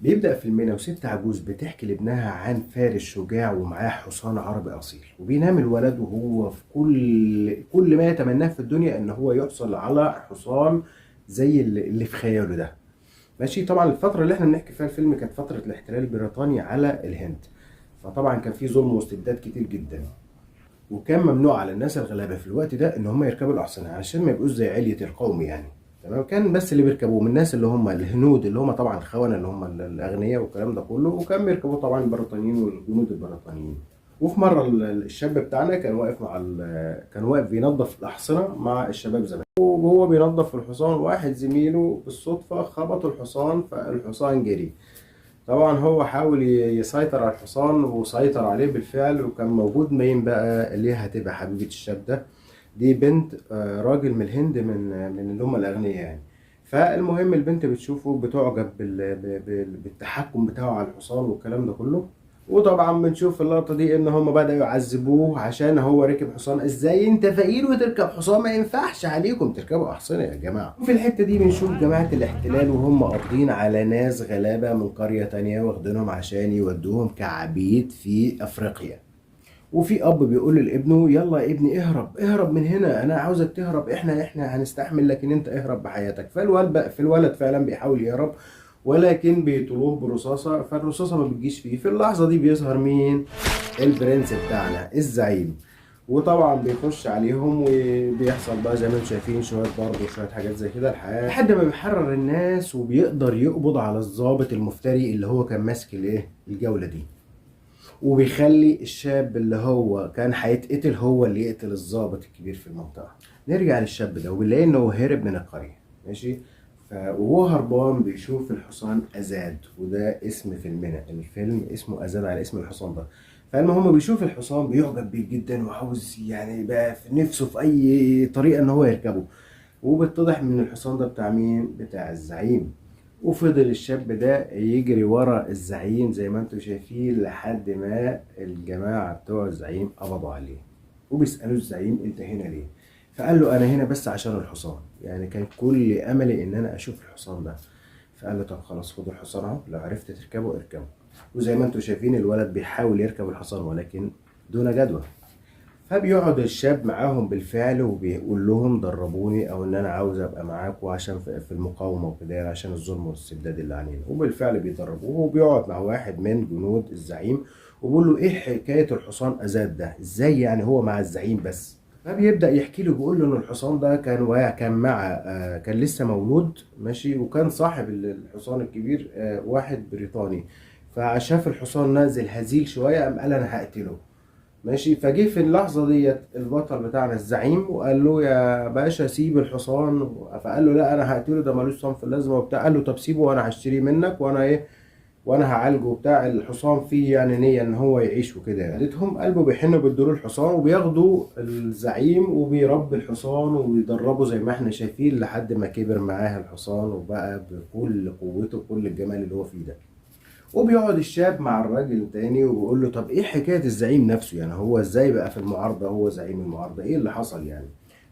بيبدأ فيلمنا وست عجوز بتحكي لابنها عن فارس شجاع ومعاه حصان عربي أصيل، وبينام الولد وهو في كل ما يتمناه في الدنيا إن هو يحصل على حصان زي اللي في خياله ده. ماشي. طبعا الفترة اللي احنا بنحكي فيها الفيلم كانت فترة الاحتلال البريطاني على الهند، فطبعا كان في ظلم واستبداد كتير جدا، وكان ممنوع على الناس الغلابه في الوقت ده ان هم يركبوا الاحصنه عشان ما يبقوش زي عليه القوم يعني. تمام. كان بس اللي بيركبوه من الناس اللي هم الهنود، اللي هم طبعا الخونه، اللي هم الاغنياء والكلام ده كله، وكان بيركبوه طبعا البريطانيين والجنود البريطانيين. وفي مره الشاب بتاعنا كان واقف كان واقف بينظف الاحصنه مع الشباب زمان، وهو بينظف الحصان واحد زميله بالصدفه خبط الحصان فالحصان جري. طبعا هو حاول يسيطر على الحصان وسيطر عليه بالفعل، وكان موجود مين بقى اللي هتبقى حبيبة الشاب ده؟ دي بنت راجل من الهند، من اللي هم الأغنياء يعني. فالمهم البنت بتشوفه بتعجب بالتحكم بتاعه على الحصان والكلام ده كله. وطبعا بنشوف في اللقطة دي ان هم بدأوا يعذبوه عشان هو ركب حصان. ازاي انت فقير وتركب حصان؟ ما ينفعش عليكم تركبوا احصنة يا جماعة. وفي الحتة دي بنشوف جماعة الاحتلال وهم قابضين على ناس غلابة من قرية تانية، واخدينهم عشان يودوهم كعبيد في افريقيا. وفي اب بيقول لابنه يلا يا ابني اهرب اهرب من هنا، انا عاوزك تهرب، احنا هنستحمل لكن انت اهرب بحياتك. فالولد فعلا بيحاول يهرب، ولكن بيطلوه برصاصة، فالرصاصة ما بتجيش فيه. في اللحظة دي بيظهر مين؟ البرنس بتاعنا الزعيم. وطبعا بيخش عليهم وبيحصل بقى زي ما انتم شايفين شوية ضرب وشوية حاجات زي كده الحياة، لحد ما بيحرر الناس وبيقدر يقبض على الضابط المفتري اللي هو كان ماسك الجولة دي. وبيخلي الشاب اللي هو كان هيتقتل هو اللي يقتل الضابط الكبير في المنطقة. نرجع للشاب ده وبنلاقي انه هرب من القرية. ماشي. وهو هربان بيشوف الحصان أزاد، وده اسم فيلمنا، الفيلم اسمه أزاد على اسم الحصان ده. فالمهم بيشوف الحصان بيعجب بيه جدا وعاوز يعني بقى في نفسه في أي طريقة إن هو يركبه. وبيتضح من الحصان ده بتاع مين؟ بتاع الزعيم. وفضل الشاب ده يجري ورا الزعيم زي ما انتم شايفين لحد ما الجماعة بتوع الزعيم قبضوا عليه. وبيسألوا الزعيم انت هنا ليه؟ فقال له انا هنا بس عشان الحصان، يعني كان كل املي ان انا اشوف الحصان ده. فقال له طب خلاص خد الحصان اهو، لو عرفت تركبه اركبه. وزي ما انتم شايفين الولد بيحاول يركب الحصان ولكن دون جدوى. فبيقعد الشاب معاهم بالفعل وبيقول لهم دربوني، او ان انا عاوز ابقى معاكم عشان في المقاومه وكده، يعني عشان الظلم والاستبداد اللي علينا. وبالفعل بيدربوه، وبيقعد مع واحد من جنود الزعيم وبيقول له ايه حكايه الحصان ازاد ده؟ ازاي يعني هو مع الزعيم بس؟ فبيبدا يحكي له، بيقول له ان الحصان ده كان مع كان لسه مولود. ماشي. وكان صاحب الحصان الكبير واحد بريطاني، فشاف الحصان نازل هزيل شويه قام قال انا هقتله. ماشي. فجه في اللحظة ديت البطل بتاعنا الزعيم وقال له يا باشا سيب الحصان. فقال له لا انا هقتله، ده ملوش صنف اللازمة وبتاع. قال له طب سيبه وانا هشتريه منك، وانا وانا هعالجه وبتاع. الحصان فيه يعني نية ان هو يعيش وكده يعني. اديتهم قلبه بيحنوا بيدوا الحصان، وبياخدوا الزعيم وبيربي الحصان وبيدربه زي ما احنا شايفين لحد ما كبر معاه الحصان وبقى بكل قوته وكل الجمال اللي هو فيه ده. وبيقعد الشاب مع الراجل التاني وبيقول له طب ايه حكاية الزعيم نفسه؟ يعني هو ازاي بقى في المعارضة، هو زعيم المعارضة، ايه اللي حصل يعني؟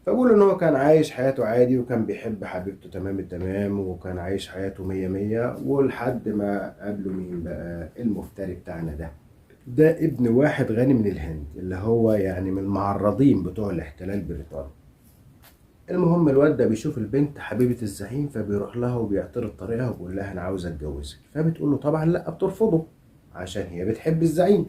فبقول ان هو كان عايش حياته عادي، وكان بيحب حبيبته تمام التمام، وكان عايش حياته مية مية، ولحد ما قابله مين بقى؟ المفتري بتاعنا ده ابن واحد غني من الهند، اللي هو يعني من المعرضين بتوع الاحتلال البريطاني. المهم الواد ده بيشوف البنت حبيبة الزعيم، فبيروح لها وبيعترض طريقها وبيقول لها انا عاوز اتجوزك. فبتقول له طبعا لا، بترفضه عشان هي بتحب الزعيم.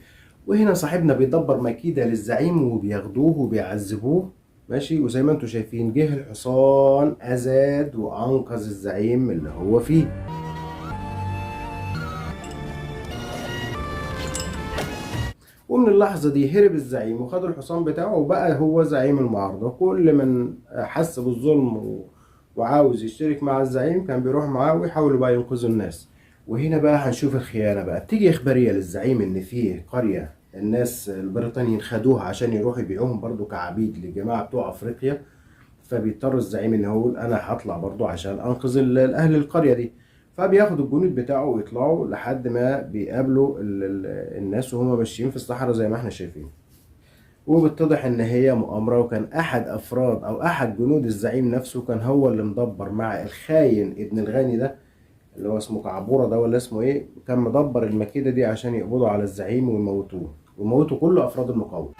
وهنا صاحبنا بيدبر مكيدة للزعيم وبياخدوه وبيعذبوه. ماشي. وزي ما انتم شايفين جه الحصان أزاد وأنقذ الزعيم اللي هو فيه. ومن اللحظة دي هرب الزعيم وخد الحصان بتاعه وبقى هو زعيم المعارضة. كل من حس بالظلم وعاوز يشترك مع الزعيم كان بيروح معاه ويحاولوا بقى ينقذوا الناس. وهنا بقى هنشوف الخيانة بقى. بتيجي إخبارية للزعيم إن فيه قرية الناس البريطانيين خدوها عشان يروحوا يبيعوهم برضو كعبيد لجماعة بتوع أفريقيا. فبيضطر الزعيم إن هو يقول أنا هطلع برضو عشان أنقذ أهل القرية دي. فبياخدوا الجنود بتاعه ويطلعوا لحد ما بيقابلوا الناس وهم ماشيين في الصحراء زي ما احنا شايفين. وبتضح ان هي مؤامرة، وكان احد افراد او احد جنود الزعيم نفسه كان هو اللي مدبر مع الخاين ابن الغني ده اللي هو اسمه كعبورة ده ولا اسمه ايه، كان مدبر المكيدة دي عشان يقبضوا على الزعيم ويموتوه، ويموتوا كل افراد المقاومة.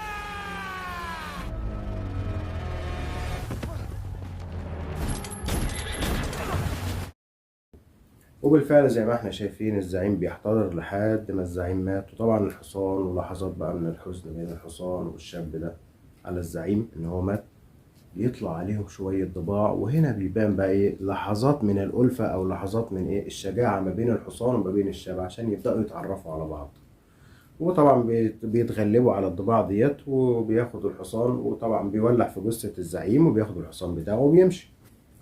وبالفعل زي ما احنا شايفين الزعيم بيحتضر لحد ما الزعيم مات. وطبعا الحصان، ولحظات بقى من الحزن بين الحصان والشاب ده على الزعيم ان هو مات، بيطلع عليهم شوية ضباع. وهنا بيبان بقى ايه، لحظات من الألفة او لحظات من ايه الشجاعة ما بين الحصان وما بين الشاب عشان يبدأوا يتعرفوا على بعض. وطبعا بيتغلبوا على الضباع ديت، وبياخد الحصان، وطبعا بيولع في جثة الزعيم وبياخد الحصان بتاعه وبيمشي.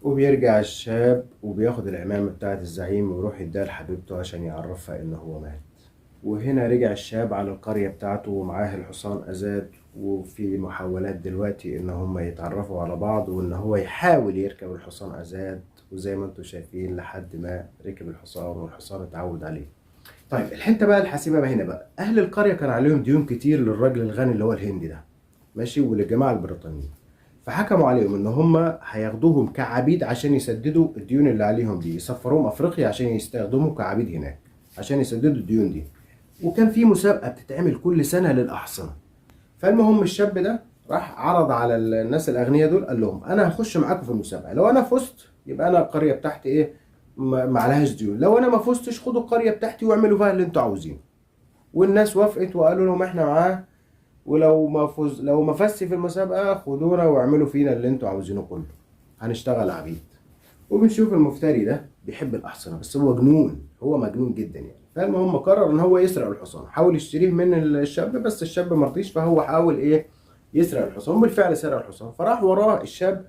وبيرجع الشاب وبياخد العمامة بتاعة الزعيم ويروح يديها لحبيبته عشان يعرفها إن هو مات. وهنا رجع الشاب على القرية بتاعته ومعاه الحصان أزاد، وفي محاولات دلوقتي إن هما يتعرفوا على بعض وإن هو يحاول يركب الحصان أزاد. وزي ما انتم شايفين لحد ما ركب الحصان والحصان اتعود عليه. طيب الحته بقى الحسيبه بقى هنا بقى، اهل القريه كان عليهم ديون كتير للراجل الغني اللي هو الهندي ده، ماشي، وللجماعه البريطانيين. فحكموا عليهم ان هم هياخدوهم كعبيد عشان يسددوا الديون اللي عليهم دي، يسفروهم افريقيا عشان يستخدموا كعبيد هناك عشان يسددوا الديون دي. وكان في مسابقه بتتعمل كل سنه للاحصنه. فالمهم الشاب ده راح عرض على الناس الاغنياء دول، قال لهم انا هخش معاكم في المسابقه، لو انا فزت يبقى انا القريه بتاعتي ايه، ما عليهاش ديون، لو انا ما فزتش خدوا القريه بتاعتي واعملوا فيها اللي انتوا عاوزينه. والناس وافقت وقالوا لهم احنا معاه، ولو ما فز لو ما فزش في المسابقه خدونا واعملوا فينا اللي انتوا عاوزينه كله، هنشتغل عبيد. وبنشوف المفتري ده بيحب الاحصنه، بس هو جنون، هو مجنون جدا يعني. فالمهم قرر ان هو يسرق الحصان، حاول يشتريه من الشاب بس الشاب مرضيش، فهو حاول ايه يسرق الحصان. وبالفعل سرق الحصان، فراح وراه الشاب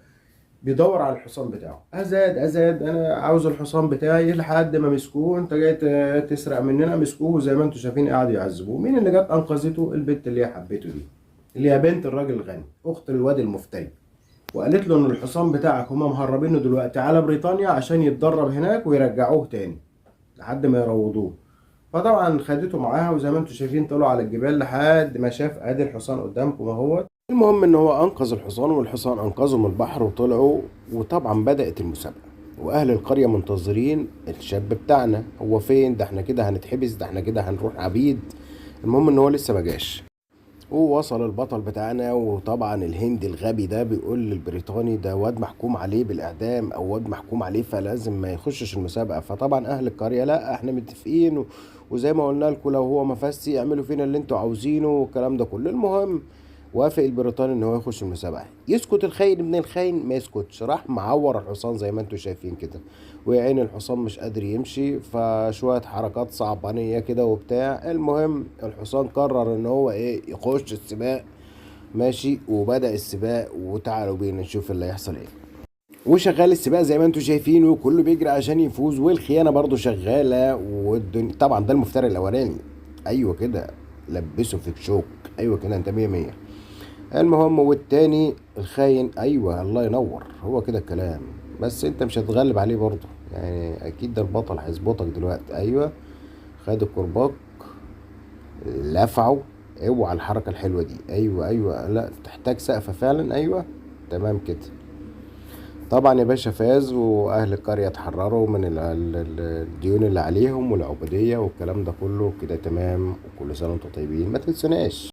بيدور على الحصان بتاعه. ازاد ازاد انا عاوز الحصان بتاعي، لحد ما مسكوه، انت جاي تسرق مننا. مسكوه زي ما انتم شايفين قعدوا يعذبوه. مين اللي جت انقذته؟ البنت اللي هي حبيته دي، اللي هي بنت الراجل الغني، اخت الواد المفتري. وقالت له ان الحصان بتاعك هما مهربينه دلوقتي على بريطانيا عشان يتدرب هناك ويرجعوه تاني لحد ما يروضوه. فطبعا خدته معاها، وزي ما انتم شايفين طلعوا على الجبال لحد ما شاف ادي الحصان قدامكم اهوت. المهم ان هو انقذ الحصان والحصان انقذه من البحر وطلعوا. وطبعا بدأت المسابقة، واهل القرية منتظرين الشاب بتاعنا، هو فين ده، احنا كده هنتحبس، ده احنا كده هنروح عبيد. المهم ان هو لسه ما جاش. ووصل البطل بتاعنا، وطبعا الهندي الغبي ده بيقول للبريطاني ده واد محكوم عليه بالاعدام او واد محكوم عليه فلازم ما يخشش المسابقه. فطبعا اهل القريه لا احنا متفقين وزي ما قلنا لكم لو هو ما فازش اعملوا فينا اللي انتوا عاوزينه والكلام ده كله. المهم وافق البريطاني ان هو يخش المسابقه. يسكت الخاين ابن الخاين؟ ما يسكتش، راح معور الحصان زي ما انتوا شايفين كده. ويا عين الحصان مش قادر يمشي، فشويه حركات صعبانيه كده وبتاع. المهم الحصان قرر ان هو ايه يخش السباق، ماشي. وبدأ السباق، وتعالوا بينا نشوف اللي هيحصل ايه. وشغال السباق زي ما انتوا شايفين، وكله بيجري عشان يفوز، والخيانه برضو شغاله. والدنيا طبعا ده المفتري الاولاني، ايوه كده، لبسه في شوك، ايوه كده انت مية مية. المهم والتاني الخاين، ايوه الله ينور، هو كده الكلام. بس انت مش هتتغلب عليه برضه يعني، اكيد ده البطل هيظبطك دلوقتي. ايوه خد الكرباج لفعه، اوعى الحركه الحلوه دي، ايوه ايوه، لا تحتاج سقفه فعلا، ايوه تمام كده. طبعا يا باشا فاز، واهل القريه اتحرروا من الديون اللي عليهم والعبوديه والكلام ده كله كده تمام. وكل سنه وانتم طيبين، ما تنسوناش.